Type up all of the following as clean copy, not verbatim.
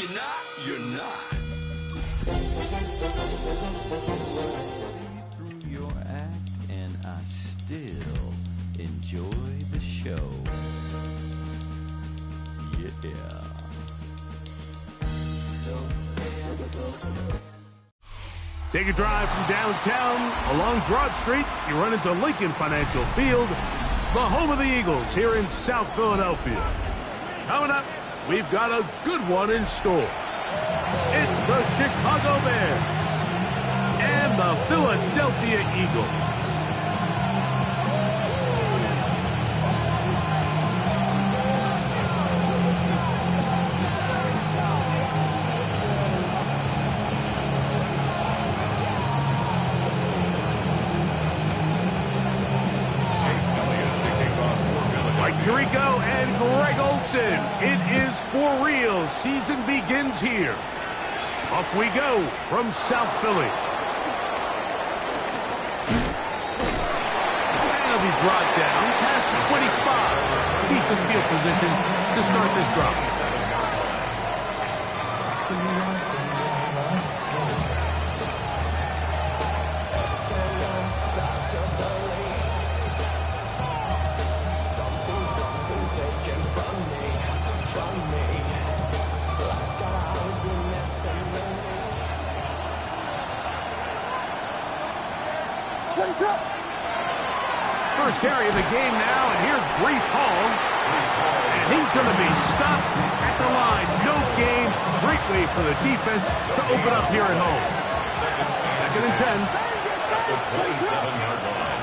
you're not, you're not. Through your act, and I still enjoy the show. Yeah. Take a drive from downtown along Broad Street. You run into Lincoln Financial Field, the home of the Eagles here in South Philadelphia. Coming up, we've got a good one in store. It's the Chicago Bears and the Philadelphia Eagles. Tirico and Greg Olsen. It is for real. Season begins here. Off we go from South Philly. And he'll be brought down past the 25. Decent field position to start this drop. First carry of the game now, and here's Breece Hall. And he's going to be stopped at the line. No gain. Great way for the defense to open up here at home. Second and 10. At the 27-yard line.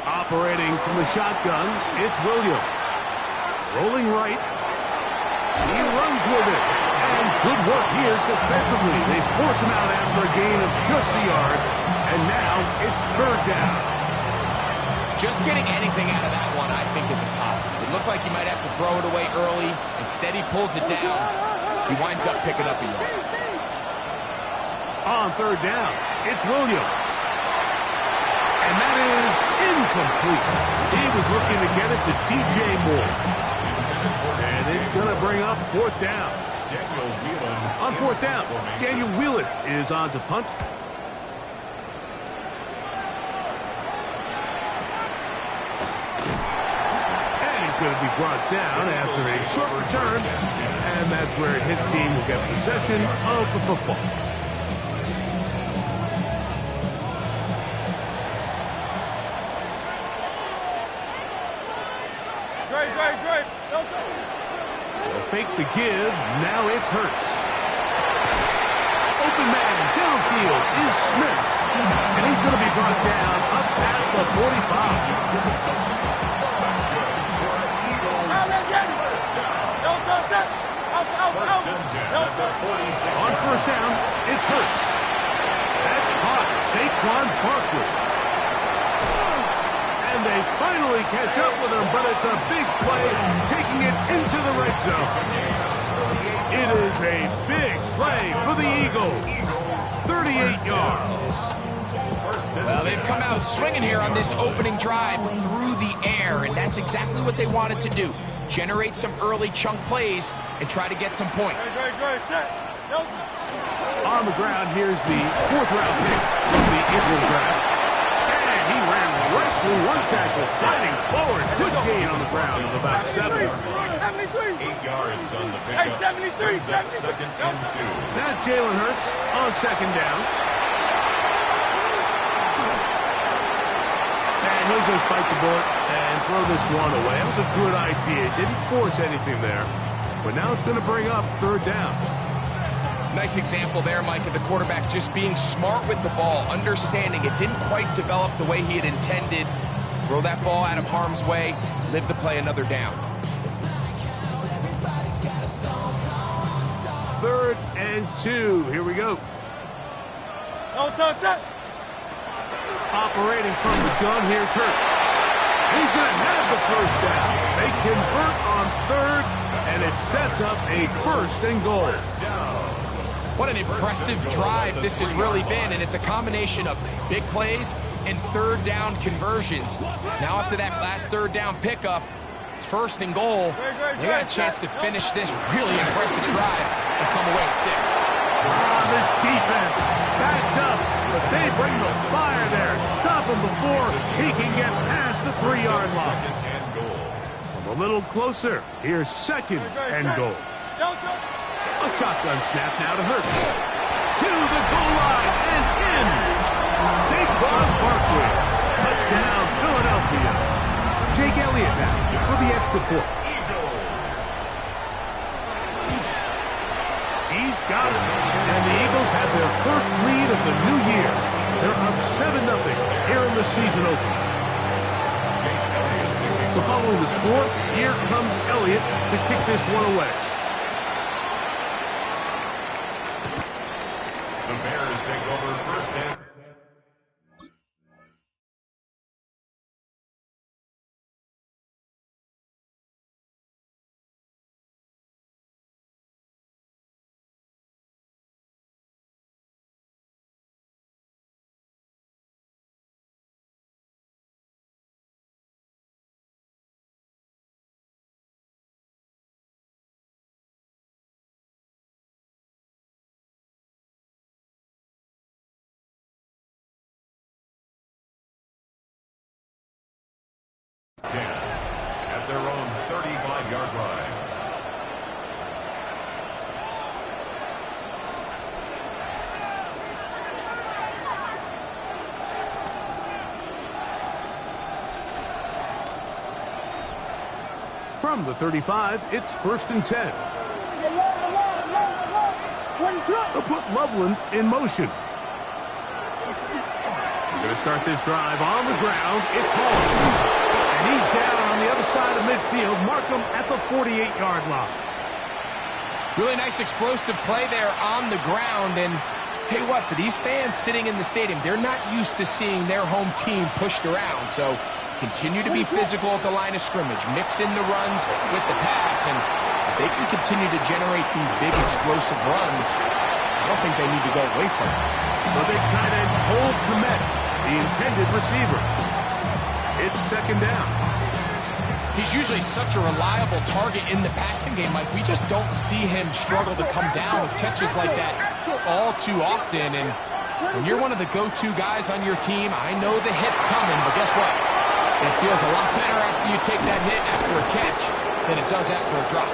Operating from the shotgun, it's Williams. Rolling right. He runs with it. And good work here defensively. They force him out after a gain of just a yard. And now it's third down. Just getting anything out of that one, I think, is impossible. It looked like he might have to throw it away early. Instead, he pulls it down. He winds up picking up a yard. On third down, it's Williams. And that is incomplete. He was looking to get it to DJ Moore. And it's going to bring up fourth down. On fourth down, Daniel Whelan is on to punt. And he's going to be brought down after a short return. And that's where his team will get possession of the football. Great. They'll fake the give. Now it's Hurts. Open man downfield is Smith. And he's going to be brought down up past the 45. On first down, it's Hurts. That's caught. Saquon Barkley. And they finally catch up with him, but it's a big play, taking it into the red zone. It is a big play for the Eagles. 38 yards. Well, they've come out swinging here on this opening drive through the air, and that's exactly what they wanted to do. Generate some early chunk plays and try to get some points. On the ground, here's the fourth-round pick from the Eagles draft. He ran right through one tackle, fighting forward. Good gain on the ground of about 7. 8 yards on the pickup. Brings up second and 2. Now Jalen Hurts on second down. And he'll just bite the bullet and throw this one away. That was a good idea. Didn't force anything there. But now it's going to bring up third down. Nice example there, Mike, of the quarterback just being smart with the ball, understanding it didn't quite develop the way he had intended. Throw that ball out of harm's way, live to play another down. Third and 2. Here we go. Operating from the gun, here's Hurts. He's going to have the first down. They convert on third, and it sets up a first and goal. What an impressive drive this has really been, and it's a combination of big plays and third down conversions. Now after that last third down pickup, It's first and goal. They got a chance to finish this really impressive drive and come away at 6. This defense backed up, but they bring the fire there. Stop him before he can get past the 3-yard line. A little closer. Here's second and goal. A shotgun snap now to Hurts. To the goal line and in. Saquon Barkley. Touchdown, Philadelphia. Jake Elliott now for the extra point. He's got it. And the Eagles have their first lead of the new year. They're up 7-0 here in the season opener. So following the score, here comes Elliott to kick this one away. The Bears take over first and... at their own 35-yard line. From the 35, it's first and 10. They'll put Loveland in motion. We're going to start this drive on the ground. It's Hall. And he's down on the other side of midfield. Mark him at the 48-yard line. Really nice explosive play there on the ground. And tell you what, for these fans sitting in the stadium, they're not used to seeing their home team pushed around. So continue to be physical at the line of scrimmage. Mix in the runs with the pass. And if they can continue to generate these big explosive runs, I don't think they need to go away from it. The big tight end, Cole Kmet, the intended receiver. It's second down. He's usually such a reliable target in the passing game, Mike. We just don't see him struggle to come down with catches like that all too often. And when you're one of the go-to guys on your team, I know the hit's coming, but guess what? It feels a lot better after you take that hit after a catch than it does after a drop.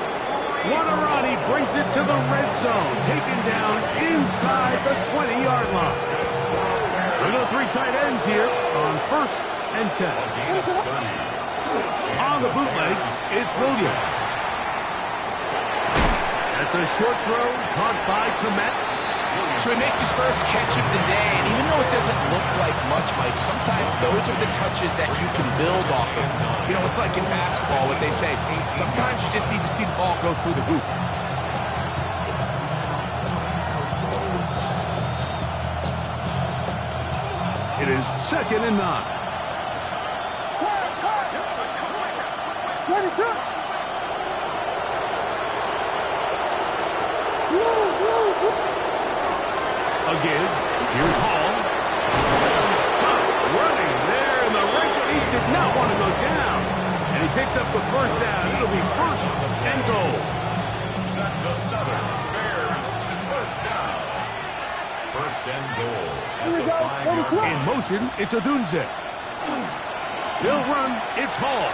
Wanarani brings it to the red zone, taken down inside the 20-yard line. There go 3 tight ends here on first and 10. On the bootleg, it's Williams. That's a short throw caught by Kmet. So he makes his first catch of the day, and even though it doesn't look like much, Mike, sometimes those are the touches that you can build off of. You know, it's like in basketball, what they say, sometimes you just need to see the ball go through the hoop. It is second and 9. Again, here's Hall. Running there in the right side. He did not want to go down. And he picks up the first down. It'll be first and goal. That's another Bears first down. First and goal at the 5-yard line. In motion, it's Odunze. He'll run, it's Hall.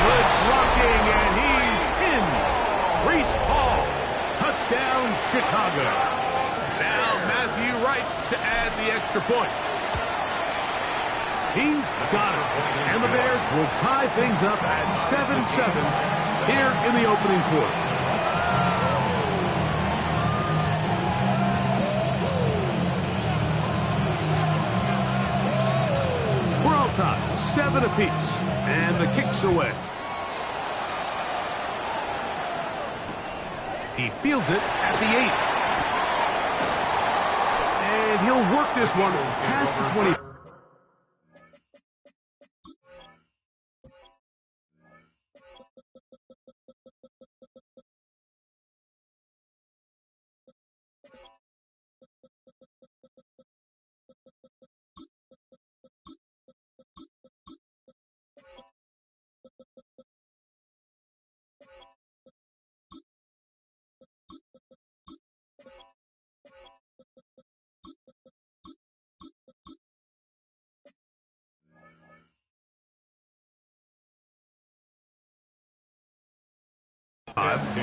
Good blocking, and he's in. Breece Hall. Touchdown, Chicago. Now Matthew Wright to add the extra point. He's got it. And the Bears will tie things up at 7-7 here in the opening quarter. We're all tied, 7 apiece. And the kick's away. He fields it at the 8. And he'll work this one past the 20.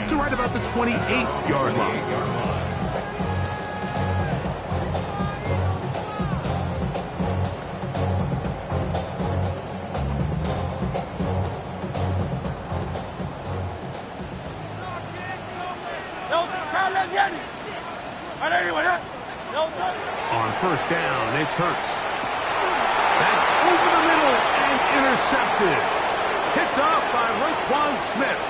to right about the 28-yard line. On first down, it's Hurts. That's over the middle and intercepted. Picked off by Roquan Smith.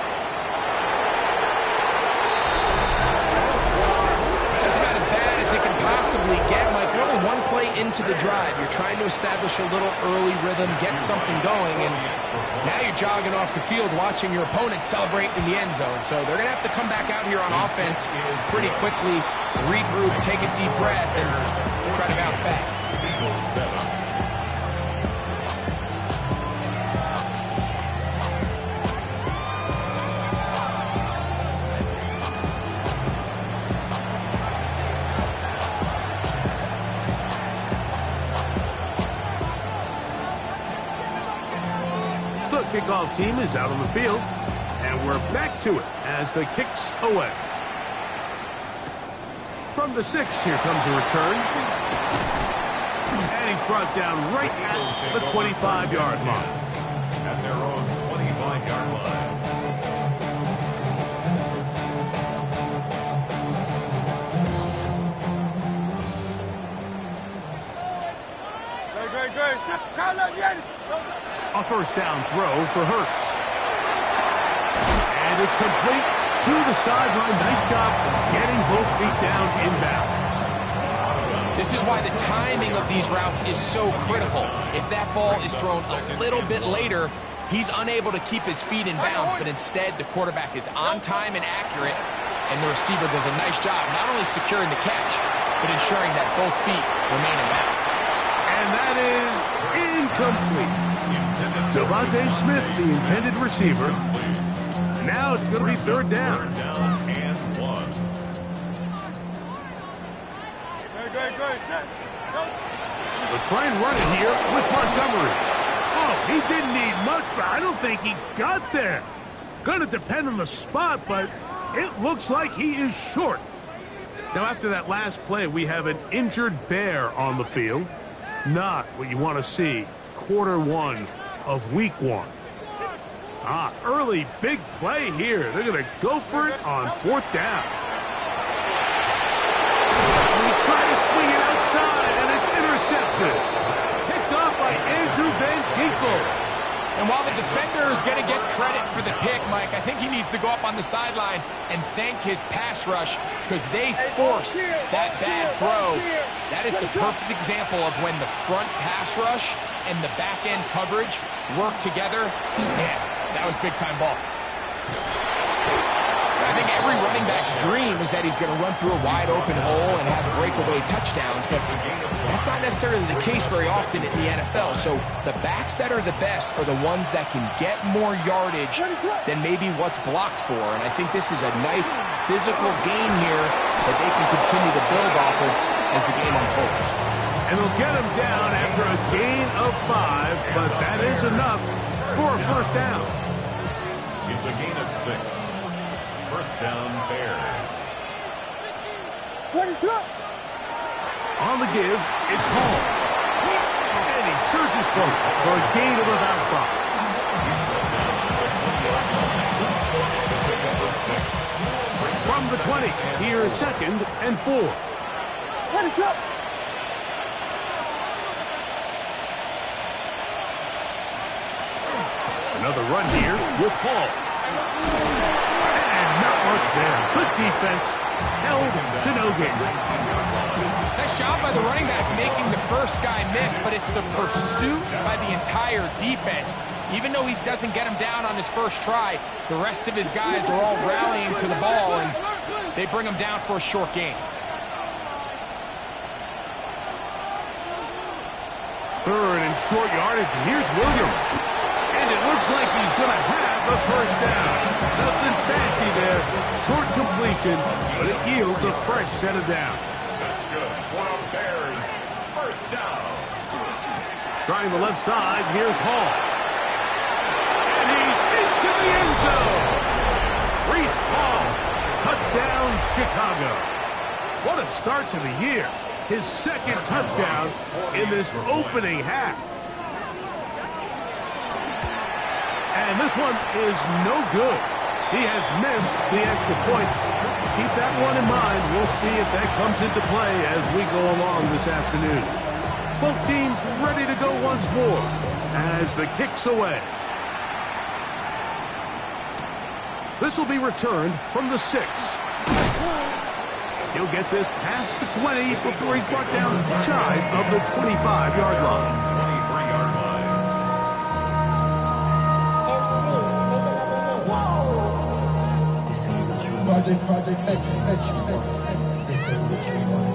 That's about as bad as it can possibly get. Like, only one play into the drive. You're trying to establish a little early rhythm, get something going, and now you're jogging off the field watching your opponent celebrate in the end zone. So they're going to have to come back out here on offense pretty quickly, regroup, take a deep breath, and try to bounce back. The kickoff team is out on the field, and we're back to it as the kick's away. From the 6, here comes a return. And he's brought down right at the 25-yard line. At their own 25-yard line. A first down throw for Hurts. And it's complete to the sideline. Nice job getting both feet down inbounds. This is why the timing of these routes is so critical. If that ball is thrown a little bit later, he's unable to keep his feet in bounds, but instead the quarterback is on time and accurate, and the receiver does a nice job not only securing the catch, but ensuring that both feet remain in bounds. And that is incomplete. Devontae Smith, the intended receiver. And now it's going to be third down. Third down and 1. They'll try and run it here with Montgomery. Oh, he didn't need much, but I don't think he got there. Going to depend on the spot, but it looks like he is short. Now, after that last play, we have an injured Bear on the field. Not what you want to see. Quarter 1 of week 1. Early big play here. They're going to go for it on fourth down. And he tried to swing it outside, and it's intercepted. Picked off by Andrew Van Ginkel. And while the defender is going to get credit for the pick, Mike, I think he needs to go up on the sideline and thank his pass rush because they forced that bad throw. That is the perfect example of when the front pass rush and the back end coverage work together. Man, that was big-time ball. I think every running back's dream is that he's going to run through a wide-open hole and have breakaway touchdowns, but that's not necessarily the case very often in the NFL. So the backs that are the best are the ones that can get more yardage than maybe what's blocked for, and I think this is a nice physical gain here that they can continue to build off of as the game unfolds. And they'll get him down after a gain of 5, but that is enough for a first down. It's a gain of 6. First down, Bears. On the give, it's Hall. And he surges forward for a gain of about 5. From the 20, here's second and 4. Another run here with Hall. And not much there. Good defense. Held to no gain. Nice job by the running back making the first guy miss, but it's the pursuit by the entire defense. Even though he doesn't get him down on his first try, the rest of his guys are all rallying to the ball, and they bring him down for a short gain. Third and short yardage. Here's Williams. And it looks like he's going to have a first down. Nothing fancy there. Short completion, but it yields a fresh set of downs. That's good for the Bears. First down. Trying the left side, here's Hall. And he's into the end zone. Reese Touchdown, Chicago. What a start to the year. His second touchdown in this opening half. And this one is no good. He has missed the extra point. Keep that one in mind. We'll see if that comes into play as we go along this afternoon. Both teams ready to go once more as the kick's away. This will be returned from the 6. He'll get this past the 20 before he's brought down shy of the 25-yard line. 23-yard line. Project, this ain't what you want.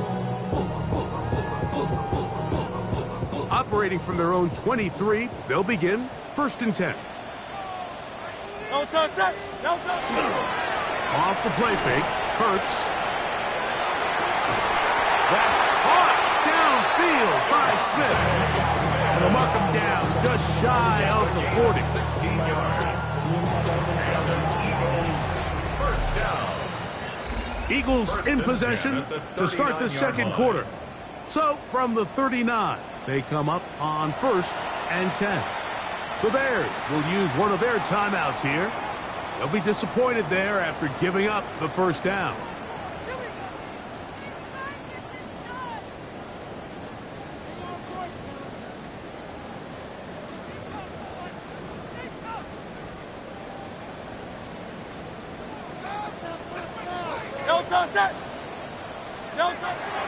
Operating from their own 23, they'll begin 1st and 10. No touch. Off the play fake, Hurts. That's caught downfield by Smith. And they'll mark him down just shy of the 40. 16 yards. And the Eagles, first down. Eagles First in and possession 10 at the to start the 39-yard second line. quarter. So from the 39, they come up on 1st and 10. The Bears will use one of their timeouts here. They'll be disappointed there after giving up the first down.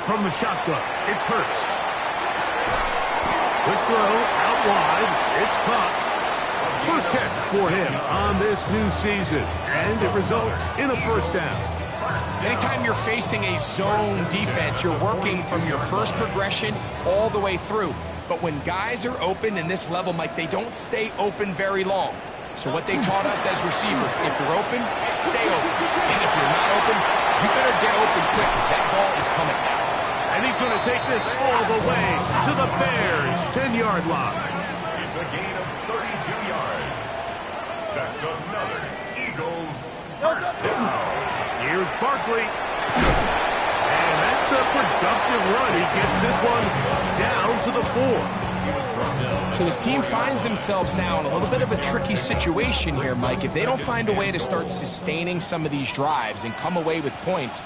From the shotgun, it's Hurts. Quick throw, out wide, it's caught. First catch for him on this new season, and it results in a first down. Anytime you're facing a zone defense, you're working from your first progression all the way through. But when guys are open in this level, Mike, they don't stay open very long. So what they taught us as receivers, if you're open, stay open. And if you're not open, you better get open quick because that ball is coming. And he's going to take this all the way to the Bears' 10-yard line. It's a gain of 32 yards. That's another Eagles first down. Here's Barkley. And that's a productive run. He gets this one down to the 4. So this team finds themselves now in a little bit of a tricky situation here, Mike. If they don't find a way to start sustaining some of these drives and come away with points,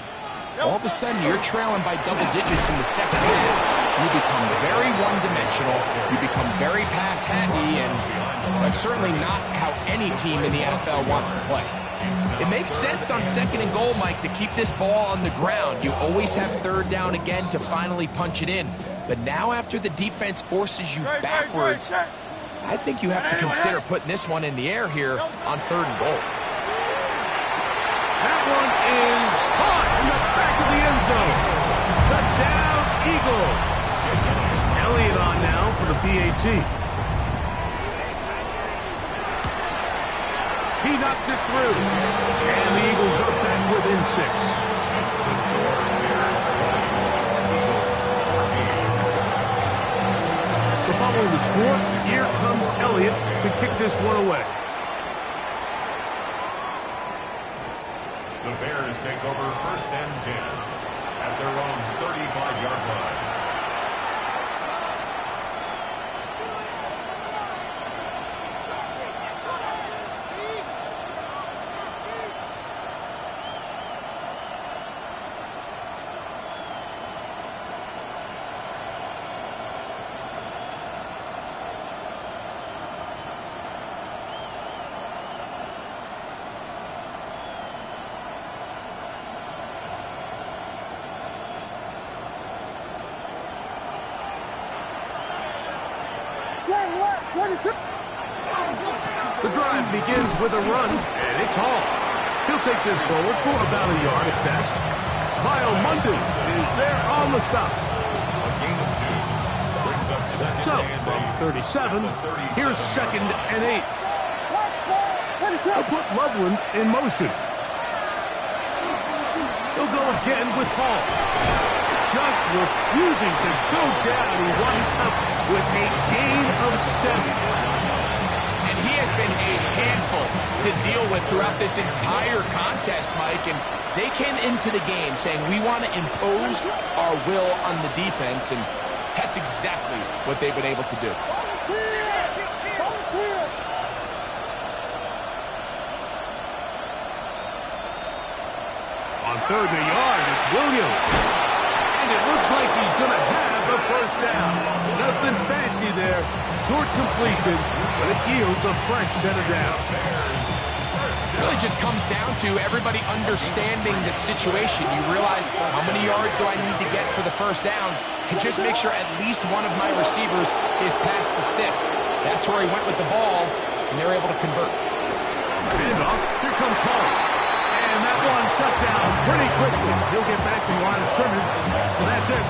all of a sudden you're trailing by double digits in the second half. You become very one-dimensional. You become very pass-happy, and that's certainly not how any team in the NFL wants to play. It makes sense on 2nd and goal, Mike, to keep this ball on the ground. You always have 3rd down again to finally punch it in. But now after the defense forces you backwards, I think you have to consider putting this one in the air here on 3rd and goal. That one is caught in the back of the end zone. Touchdown, Eagles. Elliott on now for the PAT. He knocks it through. And the Eagles are back within 6. That's the score. Bears 20, Eagles 14. So following the score, here comes Elliott to kick this one away. The Bears take over 1st and 10 at their own 35-yard line. The drive begins with a run, and it's Hall. He'll take this forward for about a yard at best. Smile Monday is there on the stop. A gain of 2 brings up 2nd So, and from 8. 37, here's 2nd and 8. They'll put Loveland in motion. He'll go again with Hall. Just refusing to go down. He winds up with a gain of 7. And he has been a handful to deal with throughout this entire contest, Mike. And They came into the game saying we want to impose our will on the defense, and that's exactly what they've been able to do. On 3rd and a yard, it's Williams. And it looks like he's going to have a first down. Nothing fancy there. Short completion, but it yields a fresh set of downs. It really just comes down to everybody understanding the situation. You realize, how many yards do I need to get for the first down? And just make sure at least one of my receivers is past the sticks. That's where he went with the ball, and they're able to convert. Handoff. Here comes Hall. And that one shut down pretty quickly. He'll get back to the line of scrimmage. And that's it.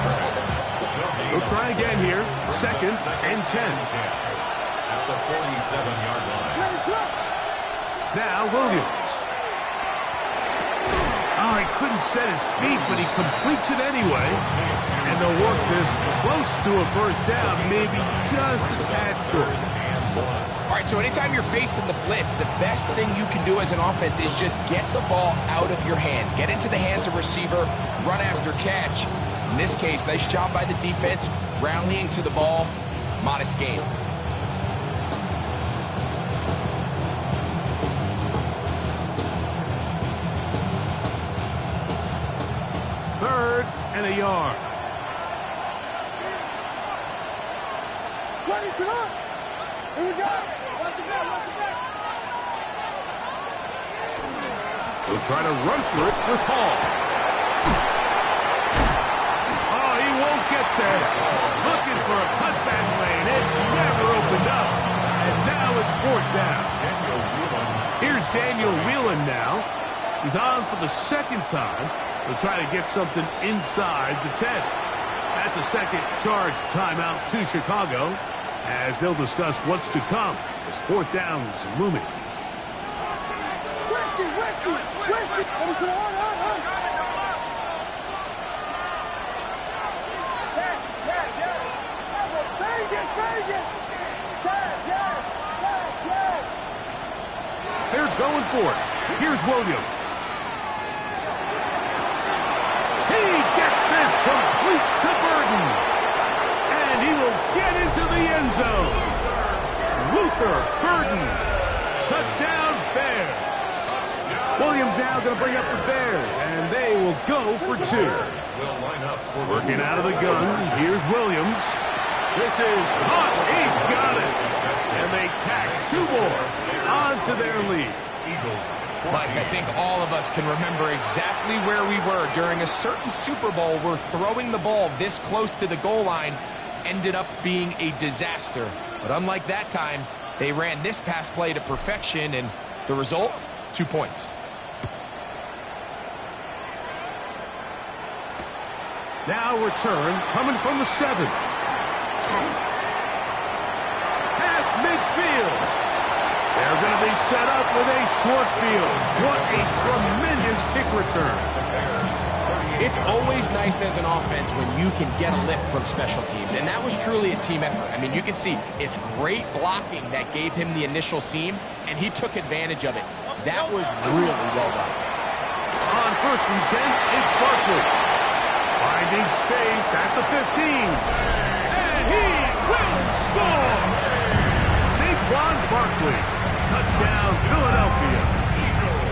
We'll try again here. 2nd and 10. At the 47-yard line. Now Williams. Oh, he couldn't set his feet, but he completes it anyway. And they'll work this close to a first down, maybe just a tad short. All right, so anytime you're facing the blitz, the best thing you can do as an offense is just get the ball out of your hand. Get into the hands of receiver, run after catch. In this case, nice job by the defense, rallying to the ball, modest gain. Third and a yard. Here we go. Watch the back, watch the back. He'll try to run for it with Hall. Oh, he won't get there. Looking for a cutback lane. It never opened up. And now it's 4th down. Here's Daniel Whelan now. He's on for the 2nd time. He'll try to get something inside the 10. That's a second charge timeout to Chicago, as they'll discuss what's to come as 4th down is looming. They're going for it. Here's Williams. He gets this complete to Burden. And he will get into the end zone. Luther Burden. Touchdown, Bears. Williams now going to bring up the Bears, and they will go for 2. Working out of the gun, here's Williams. This is caught. He's got it. And they tack 2 more onto their lead. Mike, I think all of us can remember exactly where we were during a certain Super Bowl where throwing the ball this close to the goal line ended up being a disaster. But unlike that time, they ran this pass play to perfection, and the result, 2 points. Now return coming from the 7. Past midfield. They're going to be set up with a short field. What a tremendous kick return. It's always nice as an offense when you can get a lift from special teams, and that was truly a team effort. I mean, you can see it's great blocking that gave him the initial seam, and he took advantage of it. That was really well done. On 1st and 10, it's Barkley. Finding space at the 15. And he will score! Saquon Barkley. Touchdown, Philadelphia.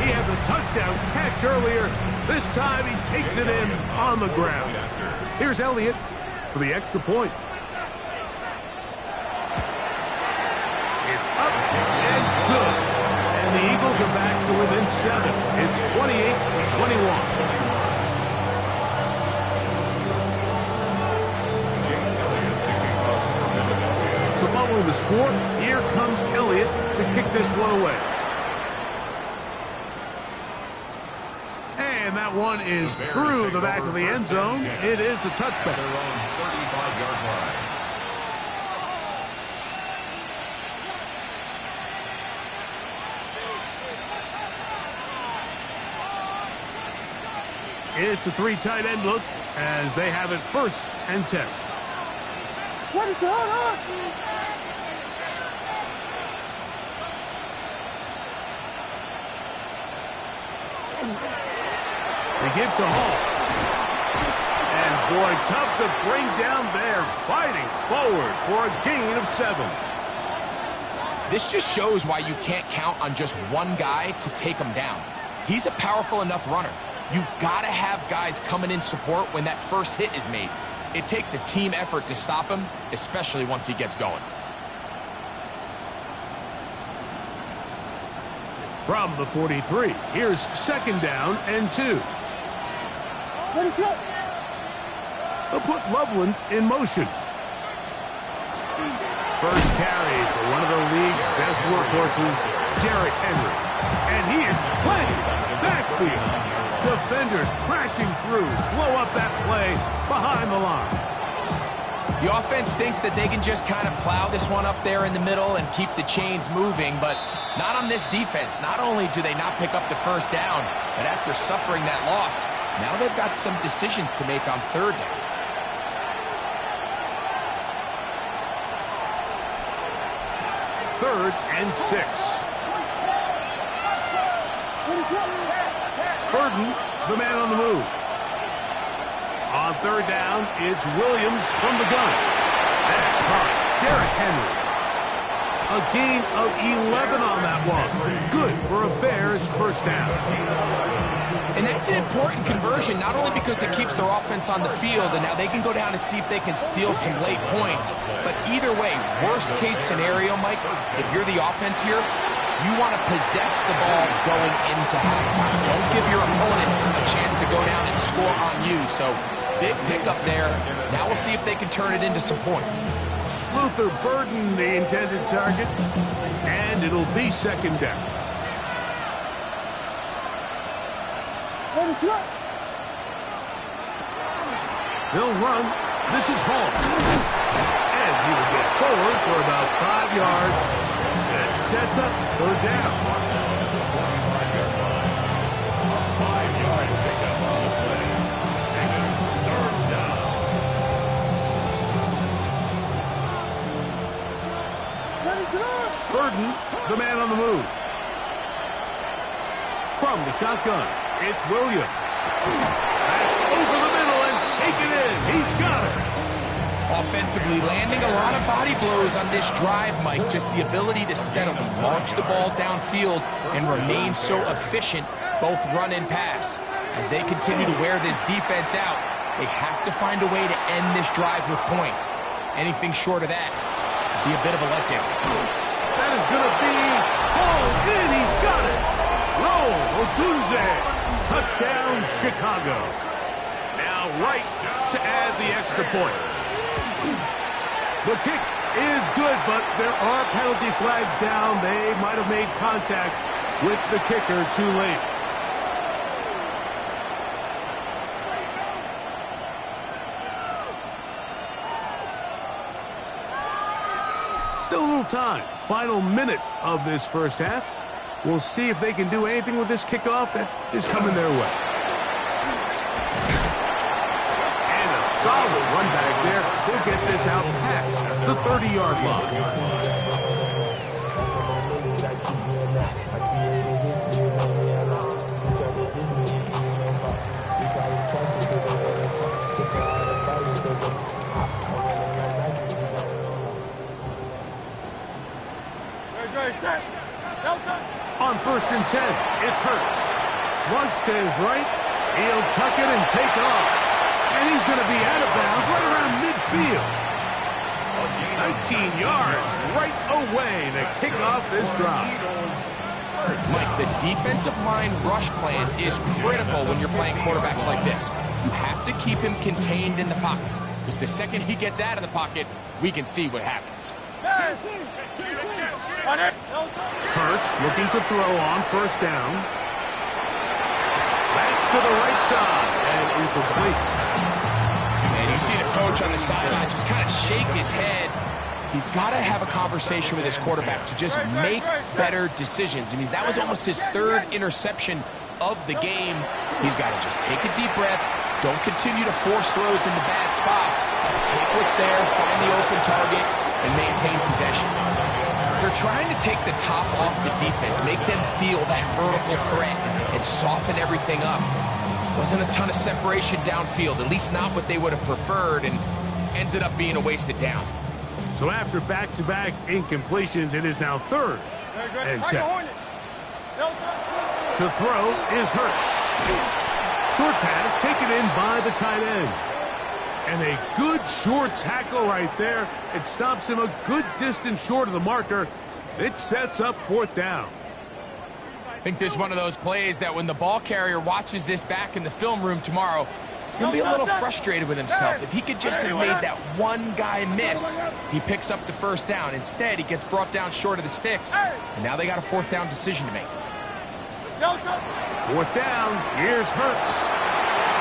He had the touchdown catch earlier. This time he takes it in on the ground. Here's Elliott for the extra point. It's up and good. And the Eagles are back to within 7. It's 28-21. So following the score, here comes Elliott to kick this one away. And that one is through the back of the end zone. It is a touchback. Their own 35-yard line. It's a 3 tight end look as they have it 1st and 10. What is on? They give to Hall. And boy, tough to bring down there. Fighting forward for a gain of 7. This just shows why you can't count on just one guy to take him down. He's a powerful enough runner. You gotta have guys coming in support when that first hit is made. It takes a team effort to stop him, especially once he gets going. From the 43, here's 2nd down and 2. They'll put Loveland in motion. First carry for one of the league's best workhorses, Derrick Henry. And he is planted backfield. Defenders crashing through, blow up that play behind the line. The offense thinks that they can just kind of plow this one up there in the middle and keep the chains moving, but not on this defense. Not only do they not pick up the first down, but after suffering that loss, now they've got some decisions to make on 3rd down. Third and 6. Burden, the man on the move. On 3rd down, it's Williams from the gun. That's caught. Derrick Henry. A gain of 11 on that one. Good for a Bears first down. And that's an important conversion, not only because it keeps their offense on the field, and now they can go down and see if they can steal some late points. But either way, worst case scenario, Mike, if you're the offense here, you want to possess the ball going into halftime. Don't give your opponent a chance to go down and score on you. So big pickup there. Now we'll see if they can turn it into some points. Luther Burden, the intended target, and it'll be 2nd down. They'll run. This is Hall. And he will get forward for about 5 yards. That sets up 3rd down. 5-yard pickup on the play. And it's 3rd down. Burden, the man on the move. From the shotgun, it's Williams. That's over the middle and taken in. He's got it. Offensively, landing a lot of body blows on this drive, Mike. Just the ability to steadily launch the ball downfield and remain so efficient, both run and pass. As they continue to wear this defense out, they have to find a way to end this drive with points. Anything short of that would be a bit of a letdown. That is going to be hauled in. He's got it. Roll, Odunze. Touchdown, Chicago. Now right to add the extra point. The kick is good, but there are penalty flags down. They might have made contact with the kicker too late. Still a little time. Final minute of this first half. We'll see if they can do anything with this kickoff that is coming their way. And a solid run back there. He'll get this out past the 30-yard line. On 1st and 10, it's Hurts. Flush to his right. He'll tuck it and take off. And he's going to be out of bounds right around midfield. 19 yards right away to kick off this drive. Mike, the defensive line rush plan is critical when you're playing quarterbacks like this. You have to keep him contained in the pocket, because the second he gets out of the pocket, we can see what happens. Hurts looking to throw on 1st down. That's to the right side and incomplete. And you see the coach on the sideline just kind of shake his head. He's got to have a conversation with his quarterback to just make better decisions. I mean, that was almost his 3rd interception of the game. He's got to just take a deep breath. Don't continue to force throws into bad spots. Take what's there, find the open target, and maintain possession. They're trying to take the top off the defense, make them feel that vertical threat, and soften everything up. Wasn't a ton of separation downfield, at least not what they would have preferred, and ends it up being a wasted down. So after back-to-back incompletions, it is now 3rd and 10. To throw is Hurts. Short pass taken in by the tight end. And a good short tackle right there. It stops him a good distance short of the marker. It sets up 4th down. I think this is one of those plays that when the ball carrier watches this back in the film room tomorrow, he's going to be a little frustrated with himself. If he could just have made that one guy miss, he picks up the 1st down. Instead, he gets brought down short of the sticks, and now they got a 4th down decision to make. 4th down. Here's Hurts.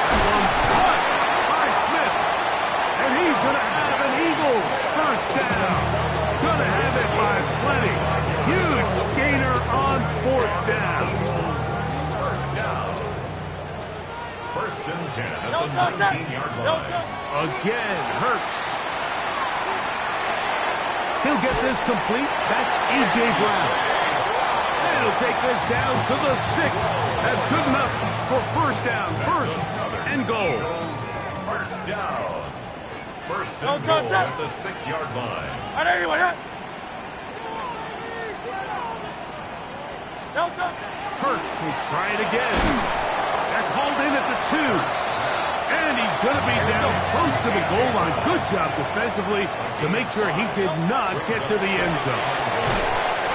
That one caught by Smith. And he's going to have an Eagles 1st down. Going to have it by plenty. Huge gainer on 4th down. 1st down. 1st and 10 at the 19-yard line. Again, Hurts. He'll get this complete. That's A.J. Brown. And he'll take this down to the 6. That's good enough for 1st down. 1st and goal. 1st down. 1st and goal at the 6-yard line. Hurts will try it again. That's hauled in at the 2s. And he's going to be down close to the goal line. Good job defensively to make sure he did not get to the end zone.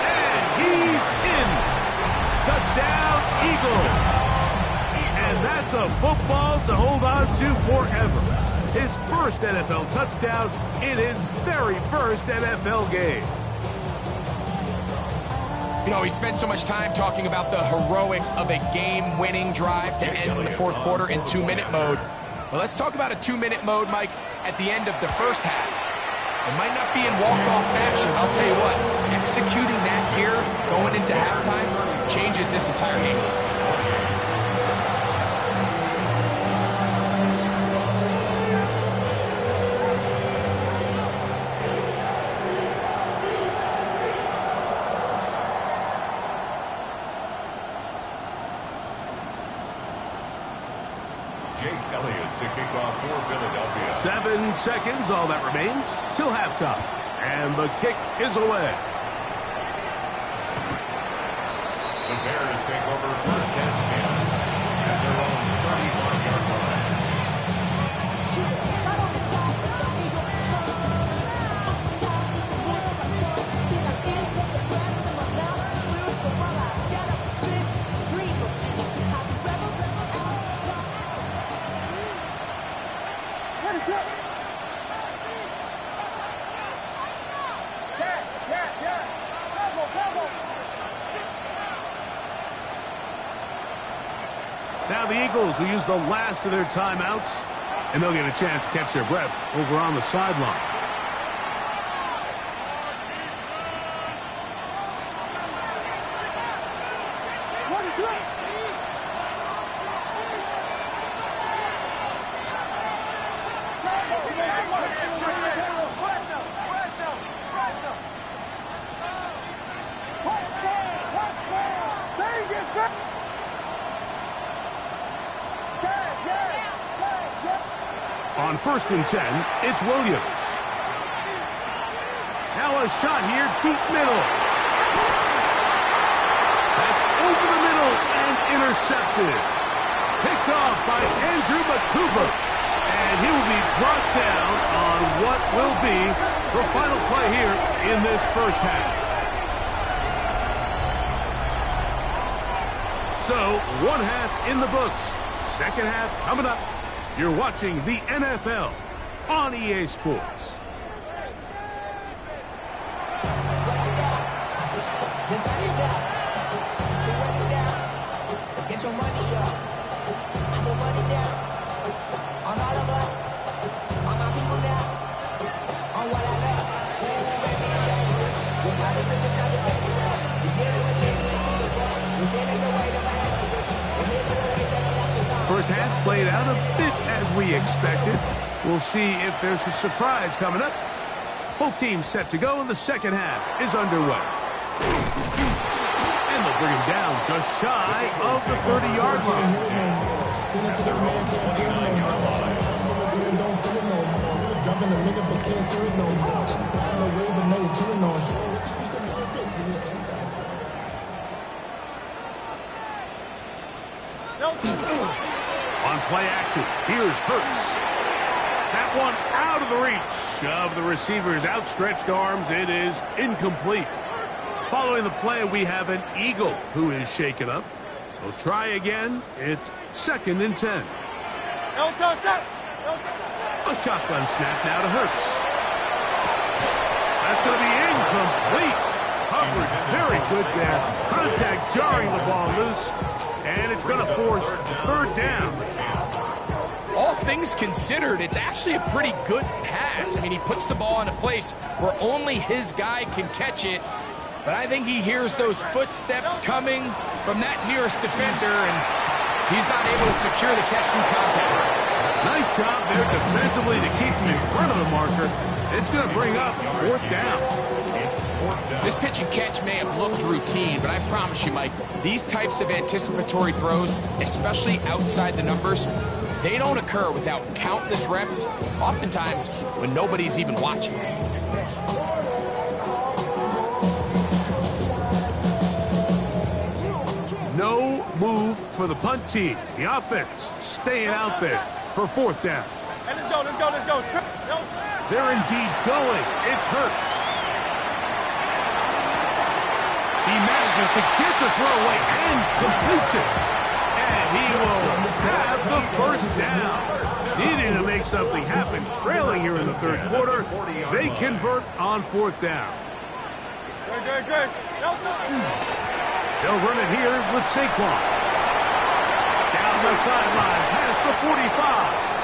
And he's in. Touchdown, Eagles. And that's a football to hold on to forever. His 1st NFL touchdown in his very 1st NFL game. You know, we spent so much time talking about the heroics of a game-winning drive to end in the 4th quarter in 2-minute mode. Well, let's talk about a 2-minute mode, Mike, at the end of the 1st half. It might not be in walk-off fashion. I'll tell you what, executing that here, going into halftime, changes this entire game. To kick off for Philadelphia. 7 seconds, all that remains, till halftime. And the kick is away. The Bears take over 1st and 10 at their own 31-yard line. Now the Eagles will use the last of their timeouts, and they'll get a chance to catch their breath over on the sideline. On 1st and 10, it's Williams. Now a shot here, deep middle. That's over the middle and intercepted. Picked off by Andrew McCouber. And he will be brought down on what will be the final play here in this 1st half. So, 1 half in the books. 2nd half coming up. You're watching the NFL on EA Sports. Get your money up. I put money down. On all of us. On my people now. On what I love. Ooh, baby, it's dangerous. We're not the biggest, not the safest. We're dealing with business. We're feeling the way the masses is. We're here to the way that the last is on. 1st half played out a bit as we expected. We'll see if there's a surprise coming up. Both teams set to go, and the 2nd half is underway. And they'll bring him down just shy of the 30-yard line. At their own 29-yard line. On play action, here's Hurts. That one out of the reach of the receiver's outstretched arms. It is incomplete. Following the play, we have an Eagle who is shaken up. We'll try again. It's 2nd and 10. A shotgun snap now to Hurts. That's going to be incomplete. Coverage very good there. Contact jarring the ball loose. And it's going to force 3rd down. All things considered, it's actually a pretty good pass. I mean, he puts the ball in a place where only his guy can catch it. But I think he hears those footsteps coming from that nearest defender, and he's not able to secure the catch through contact. Nice job there defensively to keep him in front of the marker. It's going to bring up 4th down. This pitch and catch may have looked routine, but I promise you, Mike, these types of anticipatory throws, especially outside the numbers, they don't occur without countless reps, oftentimes when nobody's even watching. No move for the punt team. The offense staying out there for 4th down. Let's go. They're indeed going. It's Hurts. He manages to get the throw away and completes it. And he will have the 1st down. Needing to make something happen. Trailing here in the 3rd quarter. They convert on 4th down. Good. They'll run it here with Saquon. Down the sideline, past the 45.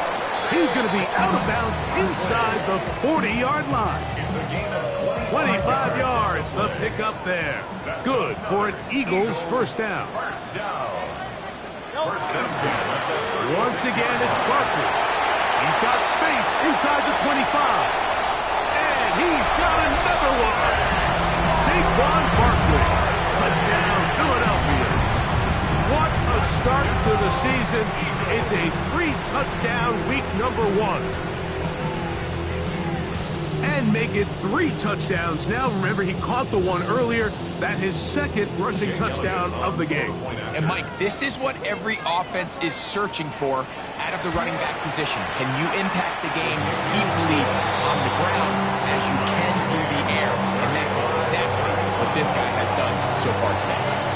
He's going to be out of bounds inside the 40-yard line. It's a gain of 25 yards, the pickup there. Good for an Eagles 1st down. First down. 10. Once again, it's Barkley. He's got space inside the 25. And he's got another one. Saquon Barkley. Touchdown, Philadelphia. What a start to the season. It's a 3-touchdown week number 1. And make it 3 touchdowns now. Remember, he caught the one earlier. That his 2nd rushing touchdown of the game. And Mike, this is what every offense is searching for out of the running back position. Can you impact the game equally on the ground as you can through the air? And that's exactly what this guy has done so far today.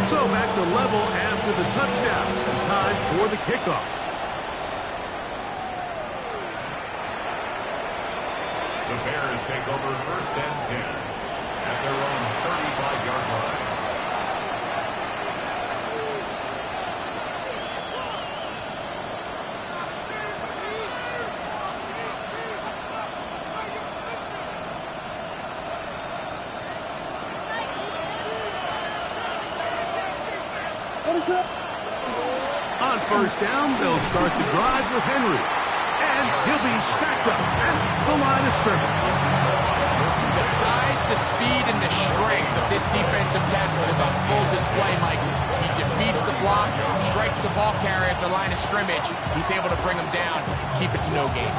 So back to level after the touchdown. Time for the kickoff. The Bears take over 1st and 10 at their own 35-yard line. On 1st down, they'll start the drive with Henry. And he'll be stacked up at the line of scrimmage. The size, the speed, and the strength of this defensive tackle is on full display, Mike. He defeats the block, strikes the ball carrier at the line of scrimmage. He's able to bring him down, keep it to no gain.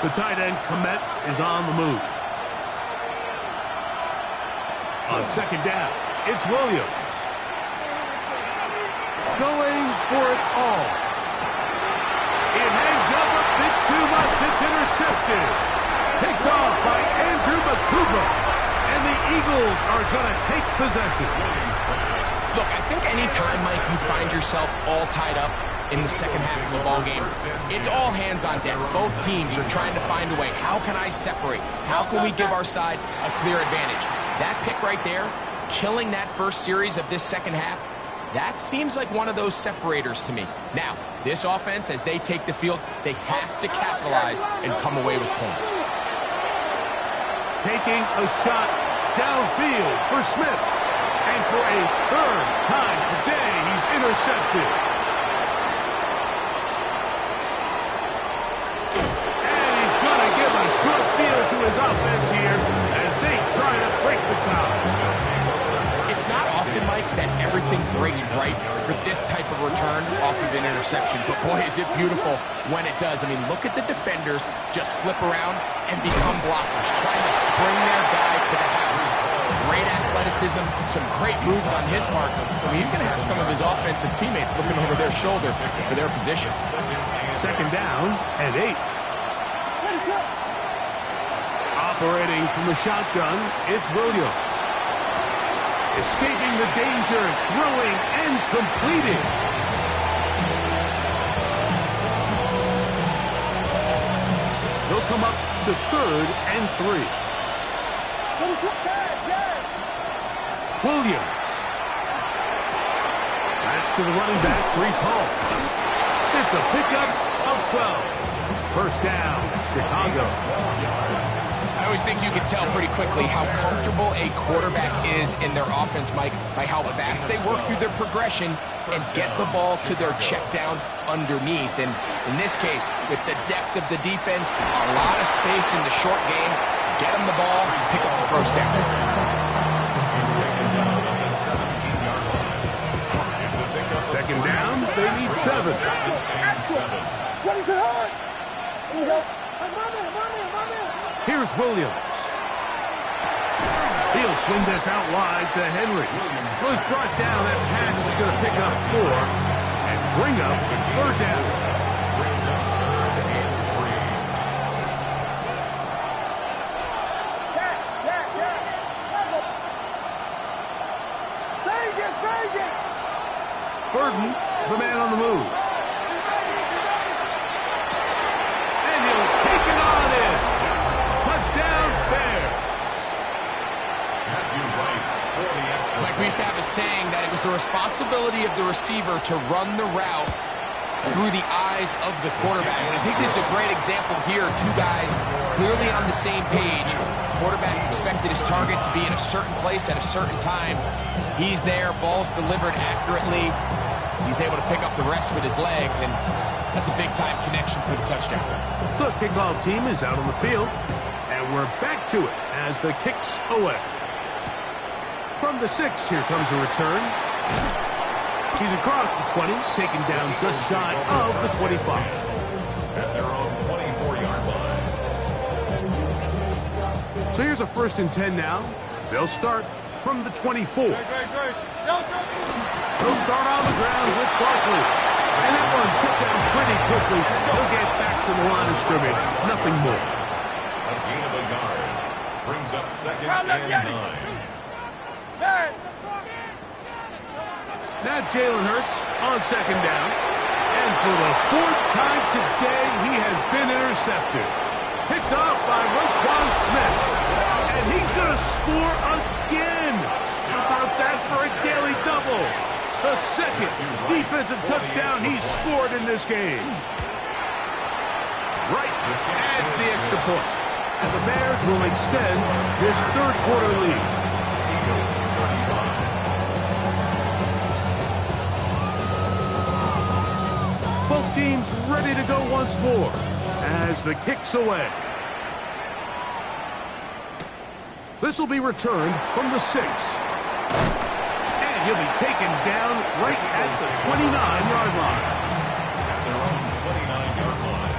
The tight end, Komet, is on the move. On 2nd down, it's Williams. Going for it all. It hangs up a bit too much. It's intercepted. Picked off by Andrew Makuba. And the Eagles are going to take possession. Look, I think any time, Mike, you find yourself all tied up in the 2nd half of the ball game, it's all hands on deck. Both teams are trying to find a way. How can I separate? How can we give our side a clear advantage? That pick right there, killing that first series of this 2nd half, that seems like one of those separators to me. Now, this offense, as they take the field, they have to capitalize and come away with points. Taking a shot downfield for Smith. And for a third time today, he's intercepted. And he's going to give a short field to his offense here as they try to break the tie. It's not often, Mike, that everything breaks right for this type of return off of an interception. But boy, is it beautiful when it does. I mean, look at the defenders just flip around and become blockers, trying to spring their guy to the house. Great athleticism, some great moves on his part. I mean, he's going to have some of his offensive teammates looking over their shoulder for their position. Second down and 8. Operating from the shotgun, it's Williams. Escaping the danger, throwing and completing. He'll come up to 3rd and 3. Williams. That's to the running back, Brees Hall. It's a pickup of 12. First down, Chicago. I always think you can tell pretty quickly how comfortable a quarterback is in their offense, Mike, by how fast they work through their progression and get the ball to their check down underneath. And in this case, with the depth of the defense, a lot of space in the short game, get them the ball, pick up the first down. Second down, they need 7. What is it hard? Here we go. Here's Williams. He'll swing this out wide to Henry. So he's brought down. That pass is going to pick up 4 and bring up 3rd down. Burton, the man on the move. And he'll take it on this. Touchdown, Bears. Like we used to have a saying that it was the responsibility of the receiver to run the route through the eyes of the quarterback. And I think this is a great example here. Two guys clearly on the same page. Quarterback expected his target to be in a certain place at a certain time. He's there, ball's delivered accurately. He's able to pick up the rest with his legs, and that's a big-time connection for the touchdown. The kickoff team is out on the field, and we're back to it as the kick's away. From the 6, here comes a return. He's across the 20, taken down just shy of the 25. At their own 24-yard line. So here's a 1st and 10 now. They'll start from the 24. They'll start on the ground with Barkley. And that one shut down pretty quickly. They'll get back to the line of scrimmage. Nothing more. A gain of a yard brings up 2nd and 9. Now Jalen Hurts on 2nd down. And for the 4th time today, he has been intercepted. Picked off by Roquan Smith. And he's going to score again. How about that for a daily double? The 2nd defensive touchdown he's scored in this game. Wright adds the extra point. And the Bears will extend this 3rd quarter lead. Both teams ready to go once more as the kick's away. This will be returned from the 6. And he'll be taken down right at the 29-yard line. At their own 29-yard line.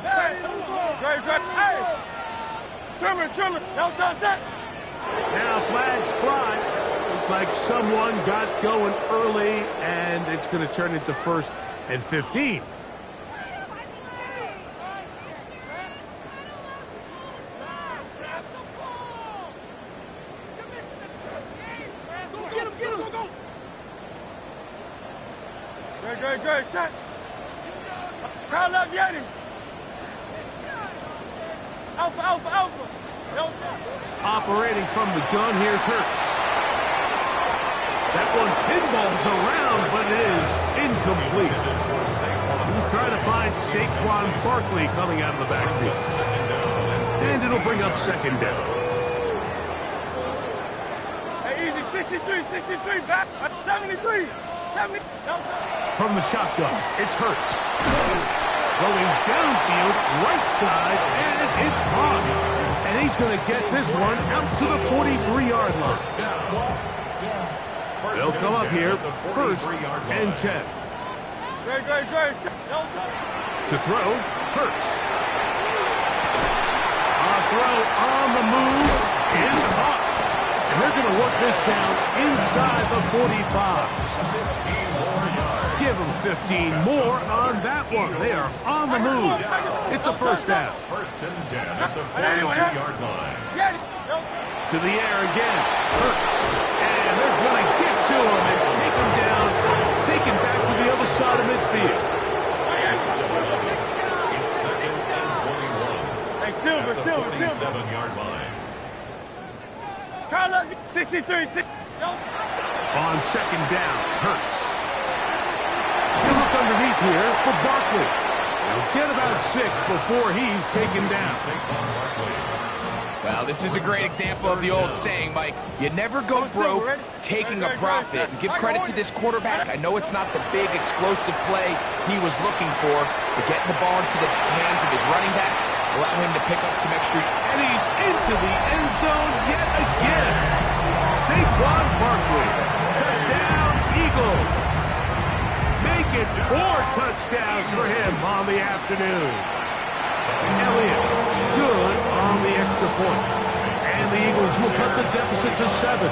Hey! Trimmer! Don't touch that! Now flags fly. Looks like someone got going early, and it's going to turn into 1st and 15. Great, set. Crowd love Yeti. Alpha. Operating from the gun, here's Hurts. That one pinballs around, but it is incomplete. He was trying to find Saquon Barkley coming out of the backfield. And it'll bring up second down. Hey, easy, 63, back, 73, 70. From the shotgun, it's Hurts. Throwing downfield, right side, and it's caught. And he's going to get this one out to the 43-yard line. They'll come up here, first and 10. Great. To throw, Hurts. A throw on the move is caught. And they're going to work this down inside the 45. Give them 15 more on that one. They are on the move. It's a first down. First and 10 at the 42-yard line. To the air again. Hurts. And they're going to get to him and take him down. Take him back to the other side of midfield. It's second and 21. Hey, Silver. 47-yard line. Try to 63, 6. On second down, Hurts. He'll look underneath here for Barkley. He'll get about 6 before he's taken down. Well, this is a great example of the old saying, Mike. You never go broke taking a profit. And give credit to this quarterback. I know it's not the big explosive play he was looking for, but getting the ball into the hands of his running back, allow him to pick up some extra. And he's into the end zone yet again. Saquon Barkley. Touchdown, Eagles. Make it 4 touchdowns for him on the afternoon. Elliott, good on the extra point. And the Eagles will cut the deficit to 7.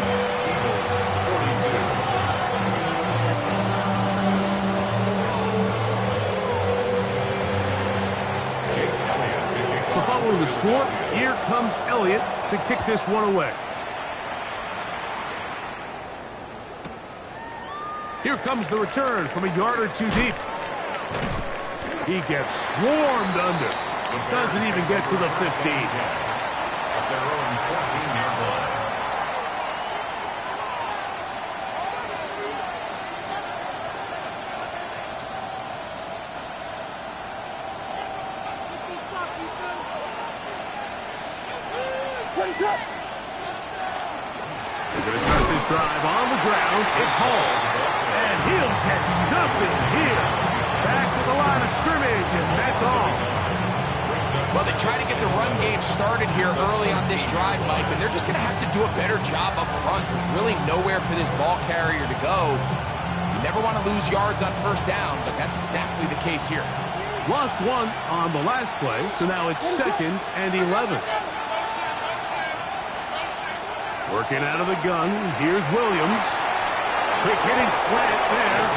So following the score, here comes Elliott to kick this one away. Here comes the return from a yard or 2 deep. He gets swarmed under. Doesn't even get to the 15. At their own 14-yard line. They're going to start this drive on the ground. It's Hall. And he'll get nothing here. Back to the line of scrimmage, and that's all. Well, they try to get the run game started here early on this drive, Mike, and they're just going to have to do a better job up front. There's really nowhere for this ball carrier to go. You never want to lose yards on first down, but that's exactly the case here. Lost 1 on the last play, so now it's 2nd and 11. Working out of the gun, here's Williams. Quick hitting slant there.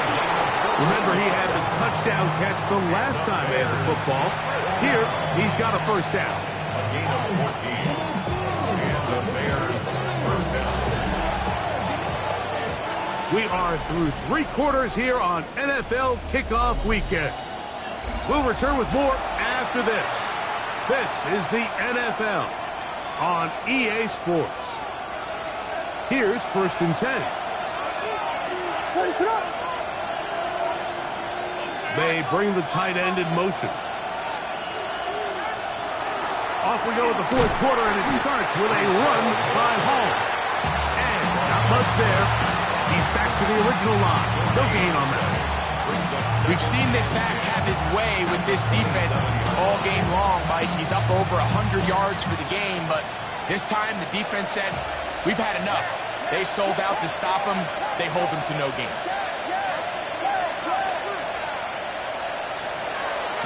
Remember, he had the touchdown catch the last time they had the football. Here, he's got a first down. A gain of 14. And the Bears first down. We are through 3 quarters here on NFL Kickoff Weekend. We'll return with more after this. This is the NFL on EA Sports. Here's first and 10. They bring the tight end in motion. Off we go with the 4th quarter, and it starts with a run by Hall. And not much there. He's back to the original line. No gain on that. We've seen this back have his way with this defense all game long, Mike. He's up over 100 yards for the game, but this time the defense said, we've had enough. They sold out to stop him. They hold him to no gain.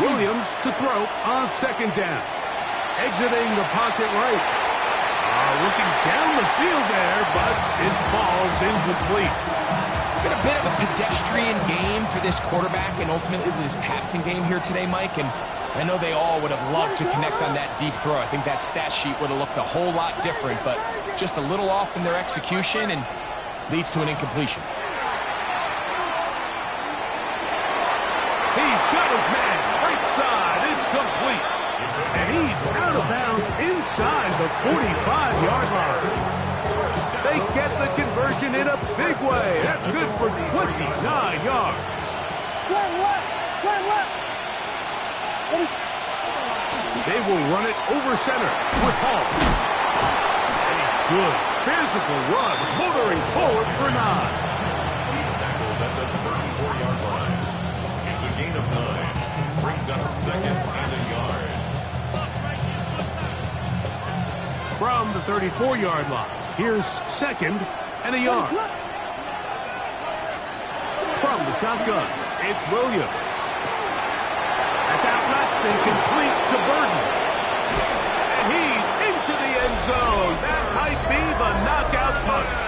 Williams to throw on second down. Exiting the pocket right. Looking down the field there, but it falls incomplete. It's been a bit of a pedestrian game for this quarterback and ultimately this passing game here today, Mike. And I know they all would have loved to connect on that deep throw. I think that stat sheet would have looked a whole lot different, but just a little off in their execution and leads to an incompletion. He's got his man. Right side. It's complete. And he's out of bounds inside the 45-yard line. They get the conversion in a big way. That's good for 29 yards. Slam left! Slam left! They will run it over center with Hall. A good physical run, motoring forward for 9. He's tackled at the 34-yard line. It's a gain of 9. Brings up 2nd and a yard. From the 34-yard line, here's 2nd and a yard. From the shotgun, it's Williams. That's out left and complete to Burden. And he's into the end zone. That might be the knockout punch.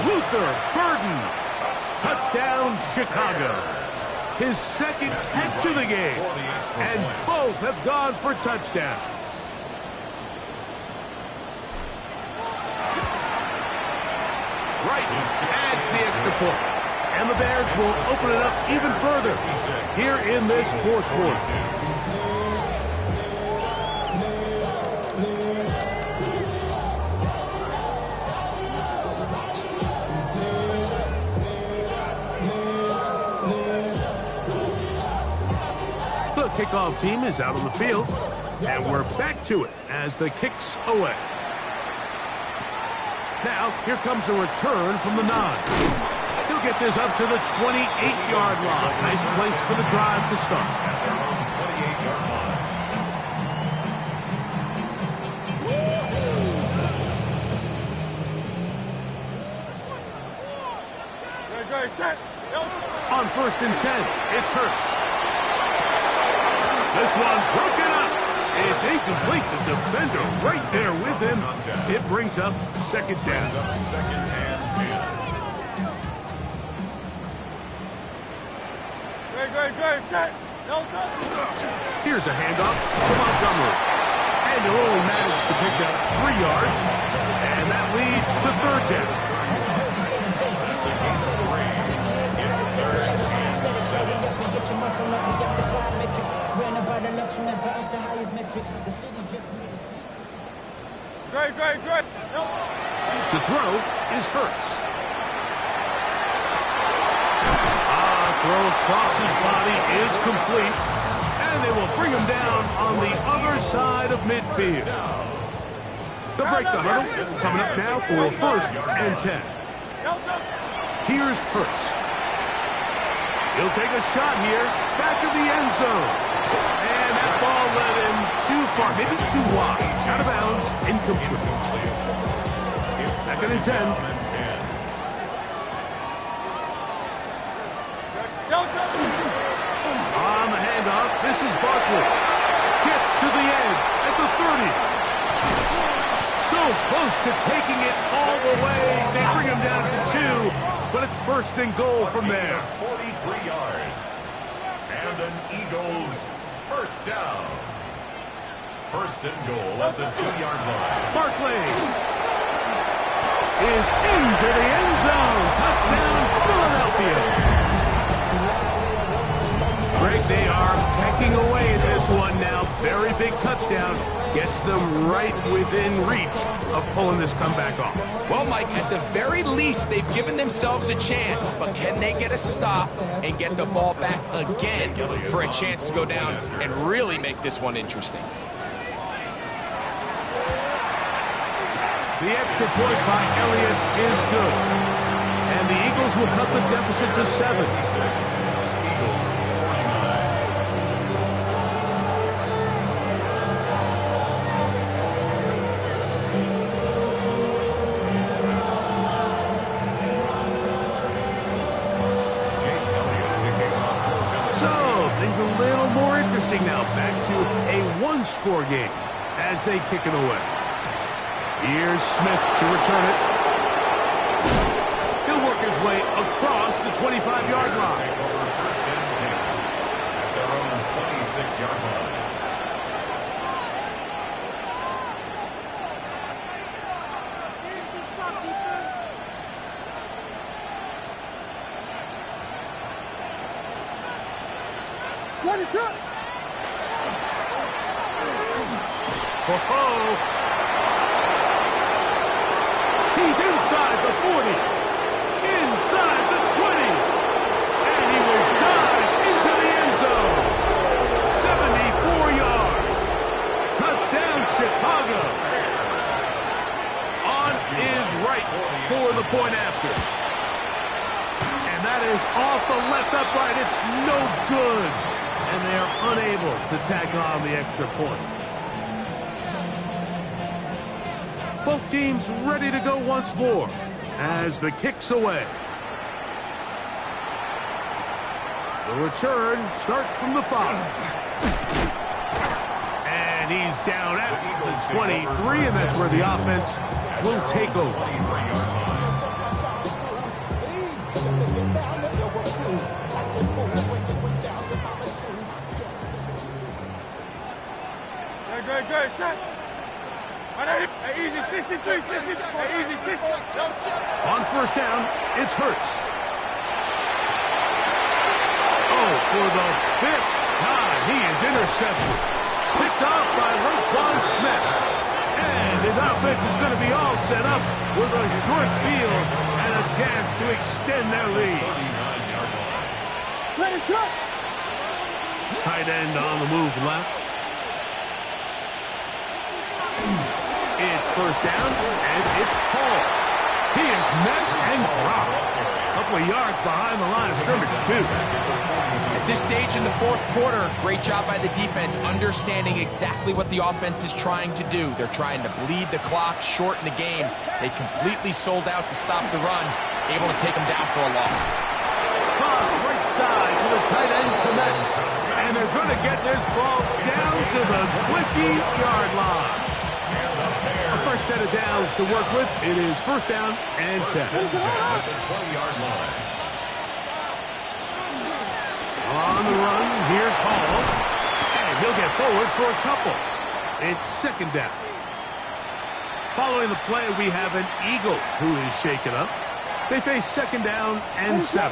Luther Burden. Touchdown, Chicago. His 2nd catch of the game. And both have gone for touchdowns. Right adds the extra point. And the Bears will open it up even further here in this 4th quarter. The kickoff team is out on the field, and we're back to it as the kick's away. Now, here comes a return from the 9. He'll get this up to the 28-yard line. Nice place for the drive to start. At their own 28-yard line. On 1st and 10, it's Hurts. This one broken up. It's incomplete. The defender right there with him. It brings up 2nd down. Brings up 2nd and 10. Here's a handoff to Montgomery. And he'll only manage to pick up 3 yards. And that leads to 3rd down. That's a gain of 3. It's 3rd and 7. To throw is Hurts. Throw across his body is complete. And they will bring him down on the other side of midfield. They'll break the huddle. Coming up now for 1st and 10. Here's Hurts. He'll take a shot here. Back of the end zone. And that ball led him too far. Maybe too wide. Out of bounds. Incomplete. 2nd and 10. On the handoff, this is Barkley. Gets to the edge at the 30. So close to taking it all the way. They bring him down to 2, but it's 1st and goal from there. 43 yards. And an Eagles 1st down. 1st and goal at the 2-yard line. Barkley is into the end zone. Touchdown, Philadelphia. Greg, they are pecking away this one now. Very big touchdown. Gets them right within reach of pulling this comeback off. Well, Mike, at the very least, they've given themselves a chance. But can they get a stop and get the ball back again for a chance to go down and really make this one interesting? The extra point by Elliott is good. And the Eagles will cut the deficit to 7. Eagles 49. A little more interesting now. Back to a 1-score game as they kick it away. Here's Smith to return it. He'll work his way across the 25-yard line. Take over 1st and 10 at their own 26-yard line. What is up? He's inside. inside the 40, inside the 20, and he will dive into the end zone. 74 yards. Touchdown, Chicago. On is right for the point after. And that is off the left upright. It's no good. And they are unable to tack on the extra point. Both teams ready to go once more as the kick's away. The return starts from the 5. And he's down at the 23, and that's where the offense will take over. Good, shot. Easy 63, easy 60. On first down, it's Hurts. Oh, for the 5th time, he is intercepted. Picked off by Roquan Smith. And his offense is going to be all set up with a short field and a chance to extend their lead. Tight end on the move left. It's first down, and it's Paul. He is met and dropped. A couple of yards behind the line of scrimmage, too. At this stage in the fourth quarter, great job by the defense understanding exactly what the offense is trying to do. They're trying to bleed the clock, shorten the game. They completely sold out to stop the run, able to take them down for a loss. Cross right side to the tight end, Komet. And they're going to get this ball down to the 20-yard line. A fresh set of downs to work with. It is first down and 10. At the 20-yard line. On the run, here's Hall. And he'll get forward for a couple. It's second down. Following the play, we have an Eagle who is shaken up. They face second down and 7.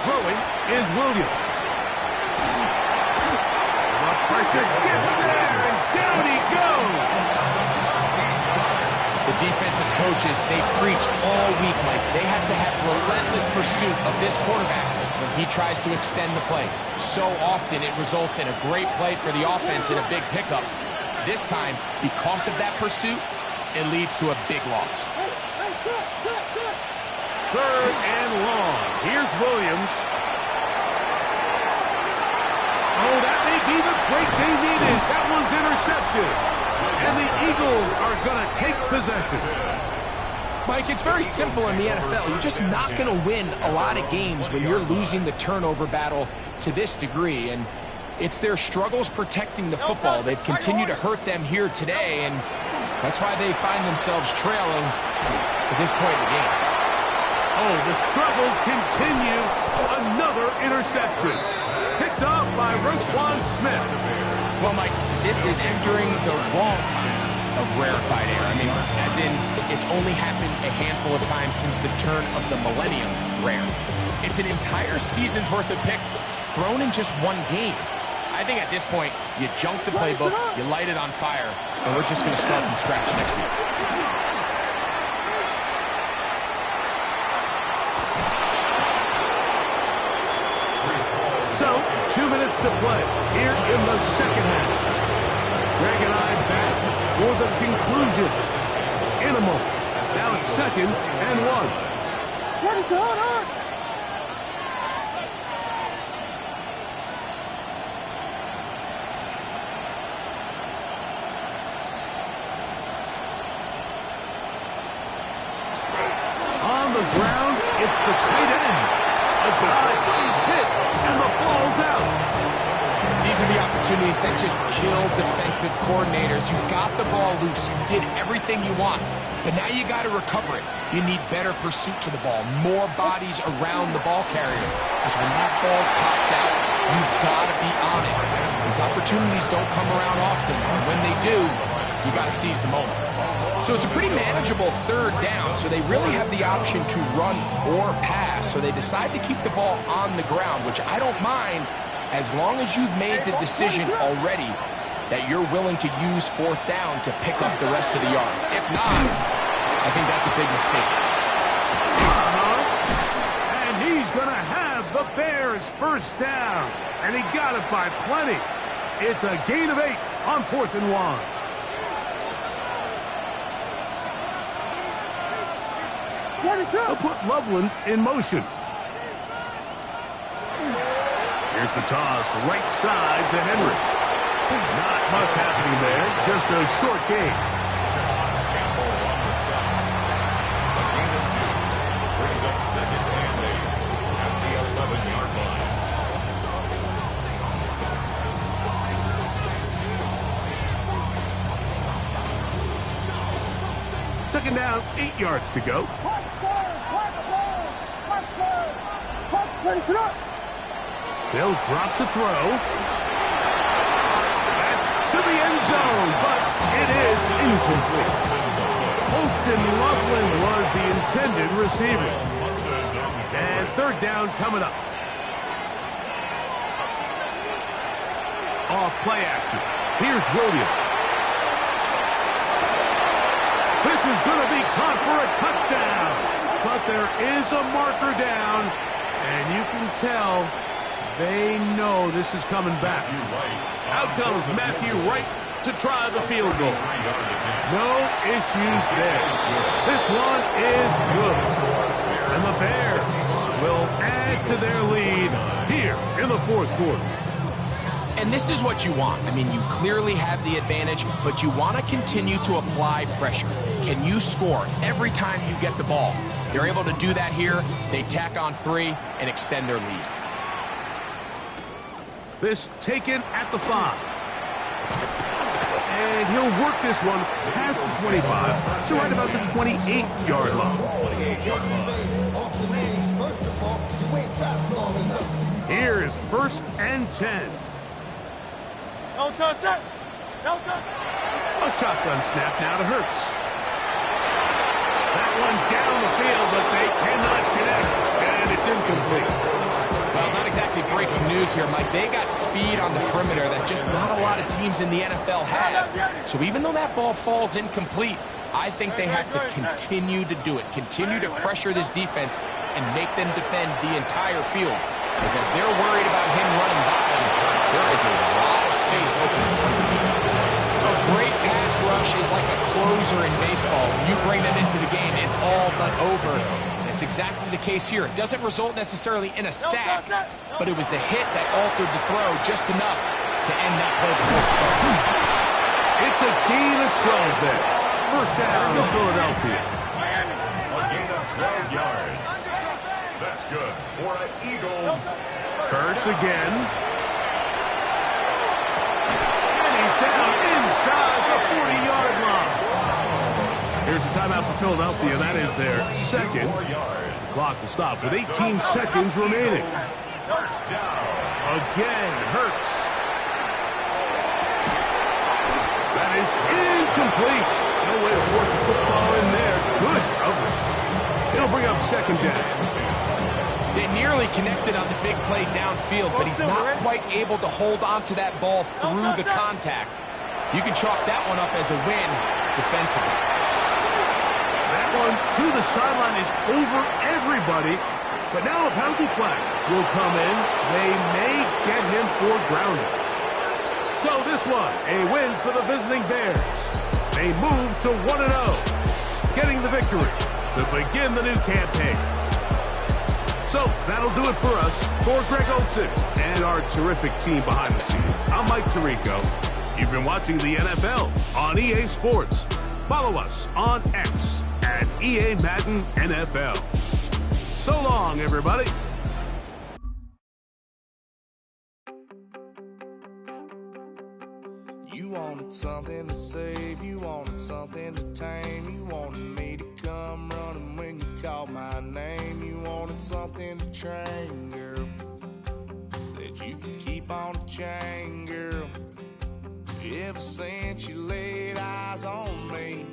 Throwing is Williams. Pressure gets there, and down he goes. The defensive coaches, they preach all week, Mike. They have to have relentless pursuit of this quarterback when he tries to extend the play. So often it results in a great play for the offense and a big pickup. This time, because of that pursuit, it leads to a big loss. Third and long. Here's Williams. Oh, that may be the break they needed. That one's intercepted. And the Eagles are going to take possession. Mike, it's very simple in the NFL. You're just not going to win a lot of games when you're losing the turnover battle to this degree. And it's their struggles protecting the football. They've continued to hurt them here today, and that's why they find themselves trailing at this point in the game. Oh, the struggles continue. Another interception. Picked off by Roquan Smith. Well, Mike, this is entering the wrong of rarefied air. I mean, as in, it's only happened a handful of times since the turn of the millennium rare. It's an entire season's worth of picks thrown in just one game. I think at this point, you junk the playbook, you light it on fire, and we're just going to start from scratch next week. So, 2 minutes to play here in the second half. Greg and I back for the conclusion in a moment. Now it's second and 1. On the ground, it's the tight end. A dive, he's hit, and the ball's out. These are the opportunities that just kill defensive coordinators. You got the ball loose. You did everything you want. But now you got to recover it. You need better pursuit to the ball, more bodies around the ball carrier. Because when that ball pops out, you've got to be on it. These opportunities don't come around often. And when they do, you got to seize the moment. So it's a pretty manageable third down, so they really have the option to run or pass. So they decide to keep the ball on the ground, which I don't mind as long as you've made the decision already that you're willing to use fourth down to pick up the rest of the yards. If not, I think that's a big mistake. And he's going to have the Bears first down. And he got it by plenty. It's a gain of 8 on 4th and 1. They'll put Loveland in motion. Here's the toss, right side to Henry. Not much happening there, just a short gain. Campbell on the stop. A gain of 2 brings up 2nd and 8 at the 11-yard line. Second down, 8 yards to go. They'll drop to throw. That's to the end zone, but it is incomplete. Holston Loveland was the intended receiver. And 3rd down coming up. Off play action. Here's Williams. This is going to be caught for a touchdown. But there is a marker down, and you can tell they know this is coming back. Out comes Matthew Wright to try the field goal. No issues there. This one is good. And the Bears will add to their lead here in the 4th quarter. And this is what you want. I mean, you clearly have the advantage, but you want to continue to apply pressure. Can you score every time you get the ball? They're able to do that here. They tack on 3 and extend their lead. This taken at the 5. And he'll work this one past the 25 to right about the 28-yard line. Here's 1st and 10. Don't touch it! Don't touch it! A shotgun snap now to Hurts. That one down the field, but they cannot connect, and it's incomplete. Well, not exactly breaking news here, Mike. They got speed on the perimeter that just not a lot of teams in the NFL have. So even though that ball falls incomplete, I think they have to continue to do it. Continue to pressure this defense and make them defend the entire field. Because as they're worried about him running by them, there is a lot of space open. A great pass rush is like a closer in baseball. When you bring them into the game, it's all but over. That's exactly the case here. It doesn't result necessarily in a sack, but it was the hit that altered the throw just enough to end that play before it started. It's a gain of 12 there. First down to Philadelphia. A gain of 12 yards. That's good for the Eagles. Hurts again. And he's down inside the 40-yard line. Here's a timeout for Philadelphia. That is their second. The clock will stop with 18 seconds remaining. First down. Again, Hurts. That is incomplete. No way to force the football in there. Good coverage. It'll bring up 2nd down. They nearly connected on the big play downfield, but he's not quite able to hold on to that ball through the contact. You can chalk that one up as a win defensively. That one to the sideline is over everybody, but now a penalty flag will come in. They may get him for grounding. So this one, a win for the visiting Bears. They move to 1-0, getting the victory to begin the new campaign. So that'll do it for us. For Greg Olson and our terrific team behind the scenes, I'm Mike Tirico. You've been watching the NFL on EA Sports. Follow us on X at EA Madden NFL. So long, everybody. You wanted something to save, you wanted something to tame, you wanted me to come running when you called my name, you wanted something to train, girl, that you could keep on the chain, girl. Ever since you laid eyes on me,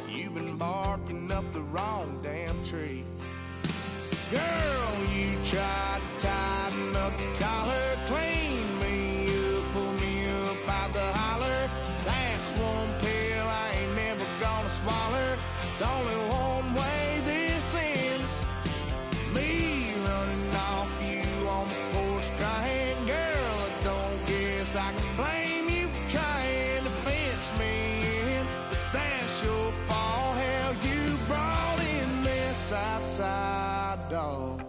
you've been barking up the wrong damn tree. Girl, you tried to tighten up the collar, clean me up, pull me up out the holler. guess I can blame you for trying to fence me in. But that's your fault. Hell, you brought in this outside dog.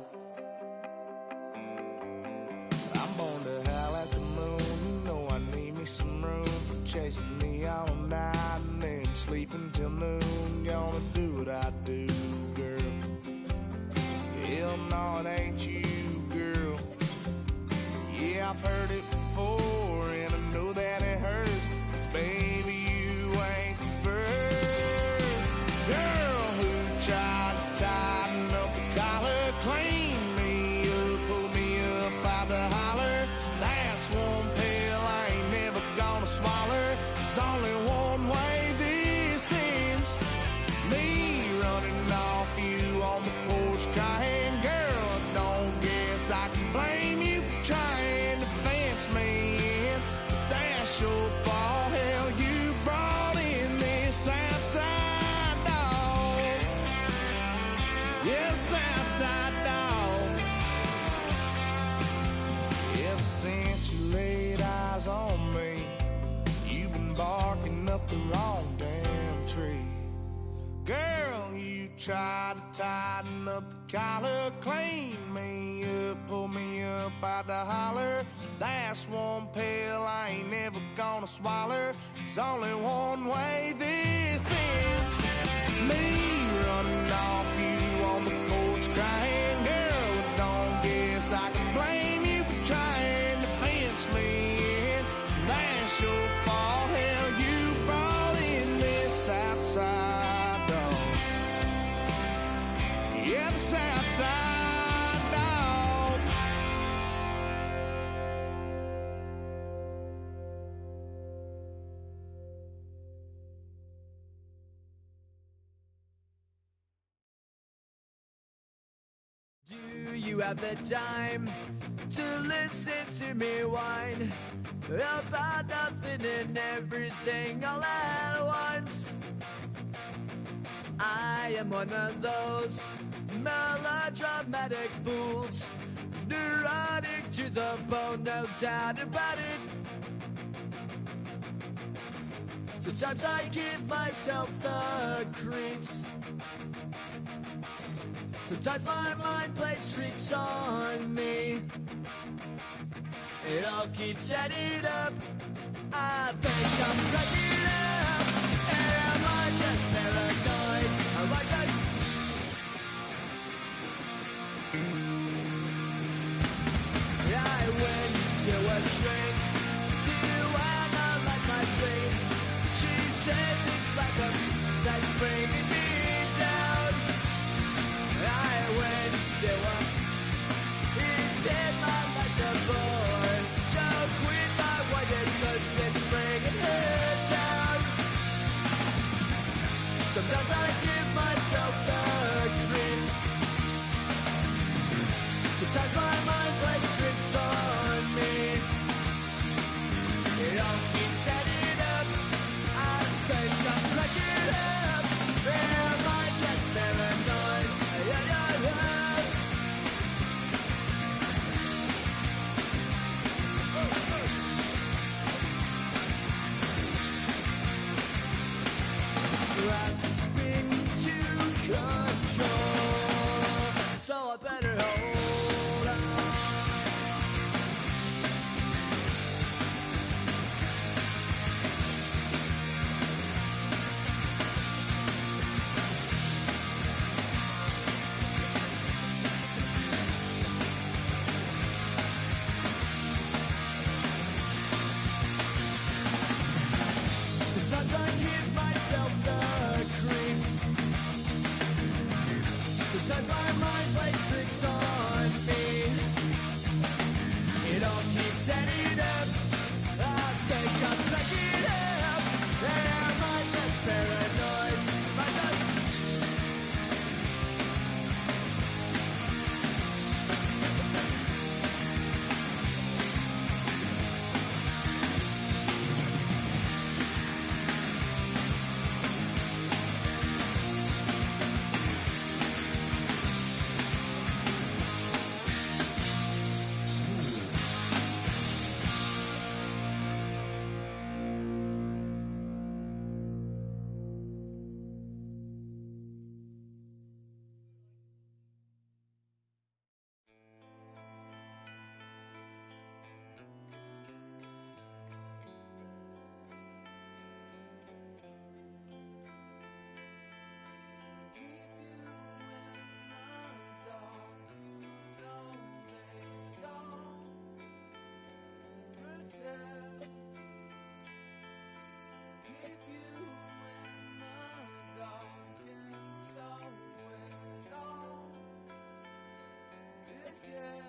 I'm born to howl at the moon. You know I need me some room for chasing me all night and then sleeping till noon. Gonna do what I do, girl. Hell no, it ain't you, girl. Yeah, I've heard it before, and I know that it hurts. Baby, you ain't the first girl who tried to tighten up the collar, clean me up, pull me up out the holler. That's one pill I ain't never gonna swallow. There's only one way this ends. Me running off you on the porch crying. Girl, I don't guess I can blame you for trying to fence me in. But that's your fault. Hell, you brought in this outside dog. Yes, outside dog. Ever since you laid eyes on me, you've been barking up the wrong damn tree. Girl, you tried to tighten up the collar, clean me up, pull me up out the holler. That's one pill I ain't never gonna swallow. There's only one way this ends. Me running off you on the porch crying. Girl, I don't guess I can blame you for trying to fence me in. That's your fault. Hell, you brought in this outside dog. Yeah, this outside dog. Do you have the time to listen to me whine about nothing and everything all at once? I am one of those melodramatic fools, neurotic to the bone, no doubt about it. Sometimes I give myself the creeps. Sometimes my mind plays tricks on me. It all keeps adding up. I think I'm cracking up. Am I just paranoid? Am I just... I went to a shrink to analyze my dreams. She says it's like a that's bringing me down. I went to a... He said my life's a bore. So quit my white cause it's bringing her down. Sometimes I give myself the creeps. myself. Keep you in the dark and so it all begins.